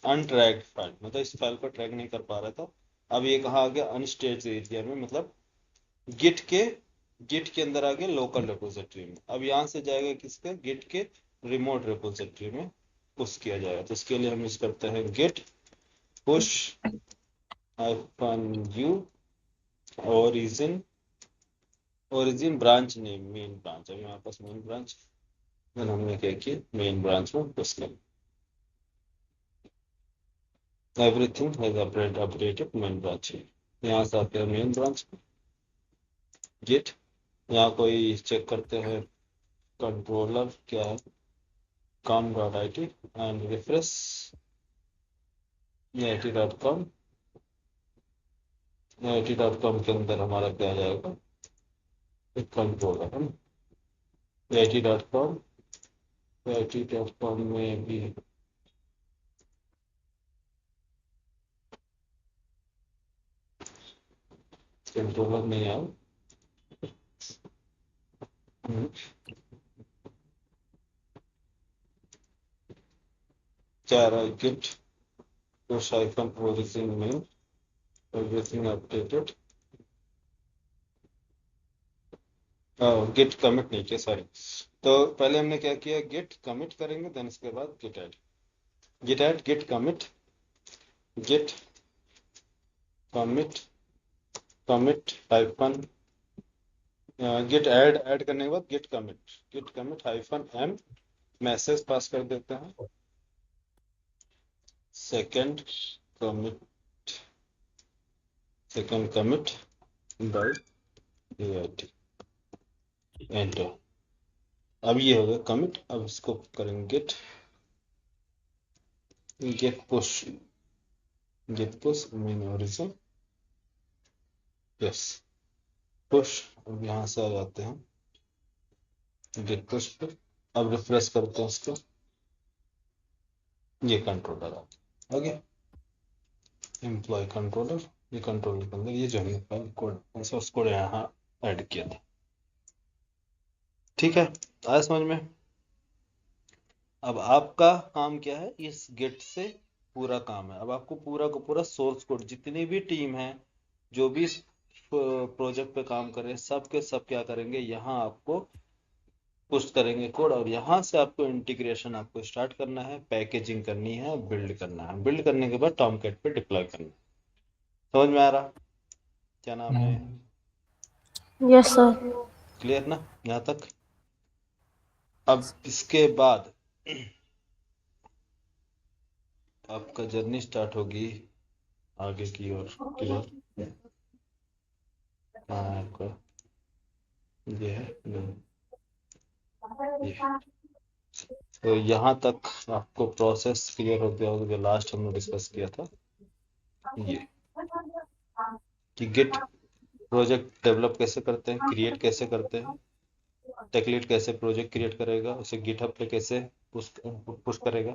अनट्रैक्ड फाइल, मतलब इस फाइल को ट्रैक नहीं कर पा रहा था, अब ये कहाँ आ गया, अनस्टेज एरिया में, मतलब गिट के गिट के अंदर आ गया लोकल रिपोजिटरी में। अब यहाँ से जाएगा किसका, गिट के रिमोट रिपोजिटरी में पुश किया जाएगा। तो इसके लिए हम यूज करते हैं git push -u origin branch name main branch. अब यहाँ पास मेन ब्रांच, देन हमने क्या किया, मेन ब्रांच में पुश कर everything has updated main branch. यहाँ से आते हैं मेन ब्रांच गिट, यहाँ कोई चेक करते हैं कंट्रोलर क्या है, com.it and refresh IT.com। IT.com के अंदर हमारा क्या आ जाएगा, एक कंट्रोलर है ना, IT.com। IT.com में भी कंट्रोलर नहीं आया। क्या रहा है, गिट push origin में everything updated, गिट कमिट नहीं किया, सॉरी। तो पहले हमने क्या किया, गिट कमिट करेंगे, देन इसके बाद git add git commit hyphen git add करने के बाद git commit hyphen m message pass कर देते हैं, second commit by AIT, enter. अब ये हो गया कमिट। अब इसको करेंगे git push main origin, yes push. अब यहाँ से आ जाते हैं गेट पुश पे। अब रिफ्रेश करते हैं इसको, ये कंट्रोलर आ गया एम्प्लॉय कंट्रोलर। ये कंट्रोलर के अंदर ये जो हमने फाइल कोड सोर्स कोड यहाँ ऐड किया था, ठीक है, आया समझ में। अब आपका काम क्या है, इस गेट से पूरा काम है। अब आपको पूरा का पूरा सोर्स कोड, जितनी भी टीम है, जो भी प्रोजेक्ट पे काम कर रहे हैं, सब के सब क्या करेंगे, यहाँ आपको पुश करेंगे कोड। और यहाँ से आपको इंटीग्रेशन आपको स्टार्ट करना है, पैकेजिंग करनी है, बिल्ड करना है। बिल्ड करने के बाद टॉमकैट पे डिप्लॉय करना है। समझ में आ रहा, क्या नाम है, यस सर। क्लियर ना यहाँ तक। अब इसके बाद आपका जर्नी स्टार्ट होगी आगे की ओर। क्लियर, आपका ये है ये। तो यहाँ तक आपको प्रोसेस क्लियर हो गया होगा, जो लास्ट हमने डिस्कस किया था, ये कि गिट प्रोजेक्ट डेवलप कैसे करते हैं, क्रिएट कैसे करते हैं, टेकलीड कैसे प्रोजेक्ट क्रिएट करेगा, उसे गिटहब पे कैसे पुश करेगा,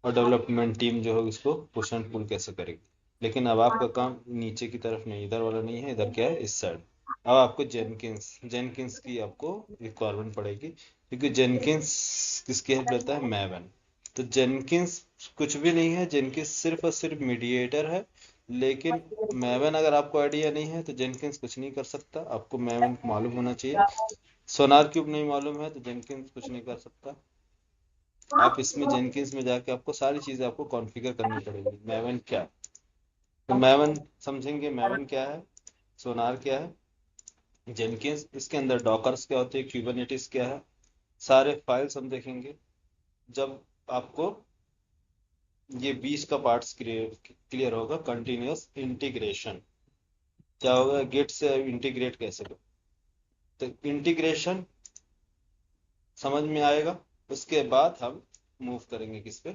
और डेवलपमेंट टीम जो है उसको पुश एंड पुल कैसे करेगी। लेकिन अब आपका काम नीचे की तरफ नहीं, इधर वाला नहीं है, इधर क्या है, इस साइड। अब आपको जेनकिंस की आपको रिक्वायरमेंट पड़ेगी, क्योंकि जेनकिंस किसकी हेल्प लेता है, मैवन। तो जेनकिंस कुछ भी नहीं है, जेनकिंस सिर्फ और सिर्फ मीडिएटर है। लेकिन मैवन अगर आपको आइडिया नहीं है तो जेनकिंस कुछ नहीं कर सकता, आपको मैवन मालूम होना चाहिए। सोनार क्यूब नहीं मालूम है तो जेनकिंस कुछ नहीं कर सकता। आप इसमें जेनकिंस में जाके आपको सारी चीजें आपको कॉन्फ़िगर करनी पड़ेगी। मैवन क्या है, तो मैवन समझेंगे, मैवन क्या है, सोनार क्या है, जेनकिंस, इसके अंदर डॉकर्स क्या होते हैं, क्यूबरनेटिस क्या है, सारे फाइल्स हम देखेंगे। जब आपको ये बीच का पार्ट्स क्लियर होगा, कंटिन्यूअस इंटीग्रेशन क्या होगा, गेट से इंटीग्रेट कैसे करें, तो इंटीग्रेशन समझ में आएगा। उसके बाद हम मूव करेंगे किस पे,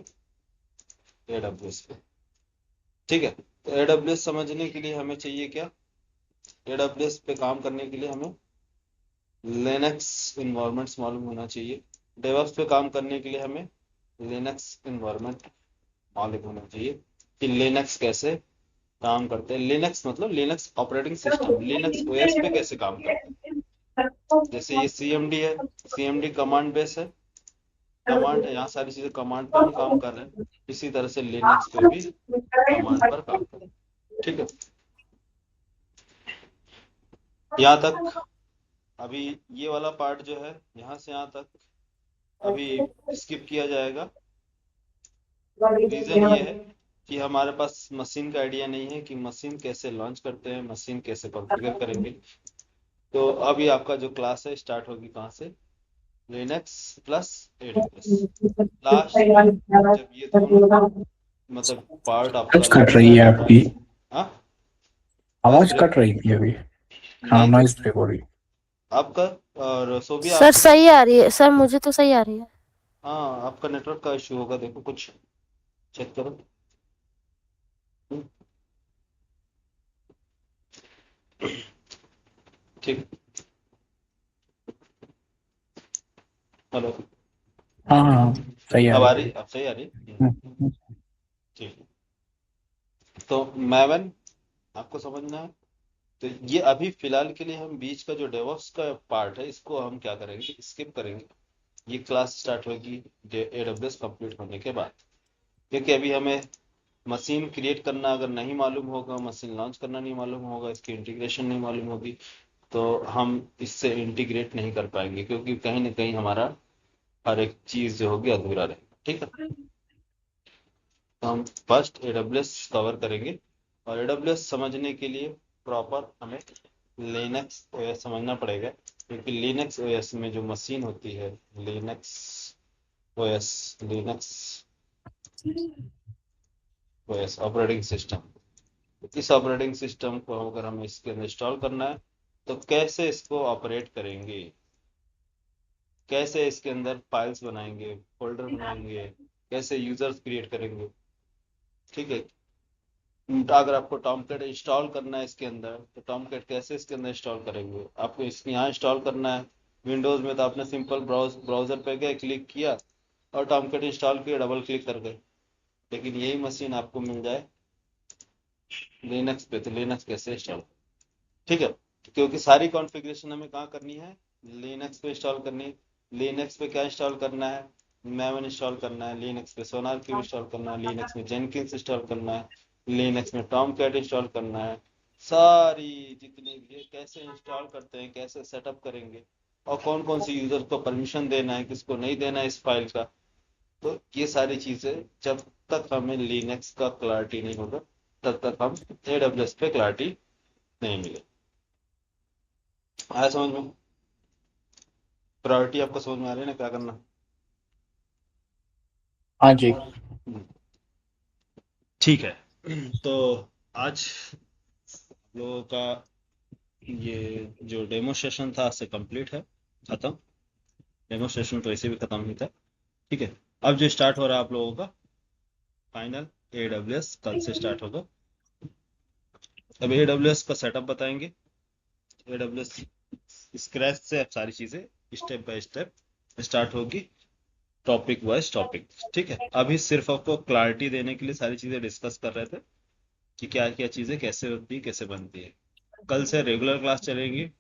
AWS पे, ठीक है। तो AWS समझने के लिए हमें चाहिए क्या, AWS पे काम करने के लिए हमें लिनक्स इन्वायरमेंट्स मालूम होना चाहिए। डेवऑप्स पे काम करने के लिए हमें लिनक्स इन्वायरमेंट मालूम होना चाहिए कि लिनक्स कैसे काम करते हैं। लिनक्स मतलब Linux operating system, Linux OS पे कैसे काम करते हैं। जैसे ये CMD है, CMD कमांड बेस है, कमांड है, यहाँ सारी चीजें कमांड पे हम काम कर रहे हैं। इसी तरह से लिनक्स पे भी कमांड पर काम करें, ठीक है, यहाँ तक अभी ये वाला पार्ट जो है यहाँ से यहाँ तक अभी स्किप किया जाएगा। रीजन ये है कि हमारे पास मशीन का आइडिया नहीं है कि मशीन कैसे लॉन्च करते हैं, मशीन कैसे कॉन्फ़िगर करेंगे। तो अभी आपका जो क्लास है स्टार्ट होगी कहाँ से, लिनक्स प्लस AWS। लास्ट में जब ये दोनों मतलब पार्ट आपका आवाज कट लग रही है जाएगा, आपकी। हाँ वॉइस आवाज ब्रेक कट रही थी अभी। हाँ, नहीं नॉइस ब्रेक हो रही। आपका, और सोभी सर आपका। सही आ रही है सर, मुझे तो सही आ रही है। हाँ आपका नेटवर्क का इशू होगा, देखो कुछ चेक करो। ठीक, हेलो, हाँ हाँ हाँ, सही आ अब रही आ है। रही, अब सही आ रही। हम्म। ठीक, तो मैवन आपको समझना है। तो ये अभी फिलहाल के लिए हम बीच का जो डेवॉप्स का पार्ट है इसको हम क्या करेंगे, स्किप करेंगे। ये क्लास स्टार्ट होगी AWS कंप्लीट होने के बाद, क्योंकि अभी हमें मशीन क्रिएट करना अगर नहीं मालूम होगा, मशीन लॉन्च करना नहीं मालूम होगा, इसकी इंटीग्रेशन नहीं मालूम होगी, तो हम इससे इंटीग्रेट नहीं कर पाएंगे, क्योंकि कहीं ना कहीं हमारा हर एक चीज जो होगी अधूरा रहेगा। ठीक है, तो हम फर्स्ट AWS कवर करेंगे, और AWS समझने के लिए प्रॉपर हमें लिनक्स ओएस समझना पड़ेगा, क्योंकि लिनक्स ओएस में जो मशीन होती है, Linux OS, Linux OS operating system, इस ऑपरेटिंग सिस्टम को अगर हमें इसके अंदर इंस्टॉल करना है तो कैसे इसको ऑपरेट करेंगे, कैसे इसके अंदर फाइल्स बनाएंगे, फोल्डर बनाएंगे, कैसे यूजर्स क्रिएट करेंगे। ठीक है, अगर आपको टॉमकैट इंस्टॉल करना है इसके अंदर, तो टॉमकैट कैसे इसके अंदर इंस्टॉल करेंगे, आपको इसके यहाँ इंस्टॉल करना है। विंडोज में तो आपने सिंपल ब्राउजर पे गए, क्लिक किया और टॉमकैट इंस्टॉल किया, डबल क्लिक कर गए। लेकिन यही मशीन आपको मिल जाए लिनक्स पे, तो लिनक्स कैसे इंस्टॉल, ठीक है, क्योंकि सारी कॉन्फ़िगरेशन हमें कहाँ करनी है, लिनक्स पे इंस्टॉल करनी है। लिनक्स पे क्या इंस्टॉल करना है, मैवन इंस्टॉल करना है, लिनक्स पे सोनार क्यूब इंस्टॉल करना है, लिनक्स में जेनकिंस इंस्टॉल करना है, लिनक्स में टॉमकैट इंस्टॉल करना है। सारी जितनी भी है कैसे इंस्टॉल करते हैं, कैसे सेटअप करेंगे, और कौन कौन सी यूजर को परमिशन देना है, किसको नहीं देना है इस फाइल का। तो ये सारी चीजें जब तक हमें लिनक्स का क्लैरिटी नहीं होगा, तब तक हम AWS पे क्लैरिटी नहीं मिले। आया समझ में, प्रायोरिटी आपको समझ में आ रही है ना, क्या करना। हाँ जी। ठीक है, तो आज हम लोगों का ये जो डेमो सेशन था आज से कंप्लीट है, खत्म। डेमो सेशन तो ऐसे भी खत्म ही था। ठीक है, अब जो स्टार्ट हो रहा है आप लोगों का फाइनल AWS कल से स्टार्ट होगा। अब AWS का सेटअप बताएंगे, AWS स्क्रैच से अब सारी चीजें स्टेप बाय स्टेप स्टार्ट होगी, टॉपिक वाइज टॉपिक। ठीक है, अभी सिर्फ आपको क्लैरिटी देने के लिए सारी चीजें डिस्कस कर रहे थे कि क्या क्या चीजें कैसे होती है, कैसे बनती है। कल से रेगुलर क्लास चलेगी,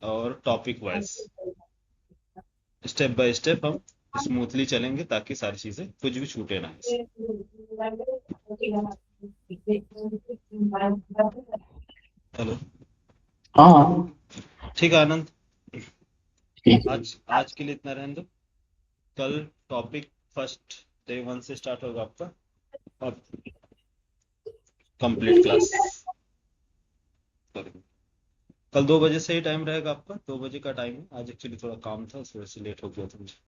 और topic wise step by step हम स्मूथली चलेंगे, ताकि सारी चीजें कुछ भी छूटे ना। हेलो, हाँ ठीक है आनंद, ठीक। आज आज के लिए इतना रहने दो। कल टॉपिक फर्स्ट डे 1 से स्टार्ट होगा आपका, और कंप्लीट क्लास करेंगे। कल 2 बजे से ही टाइम रहेगा आपका, 2 बजे का टाइम है। आज एक्चुअली थोड़ा काम था, उस वजह से लेट हो गया था मुझे।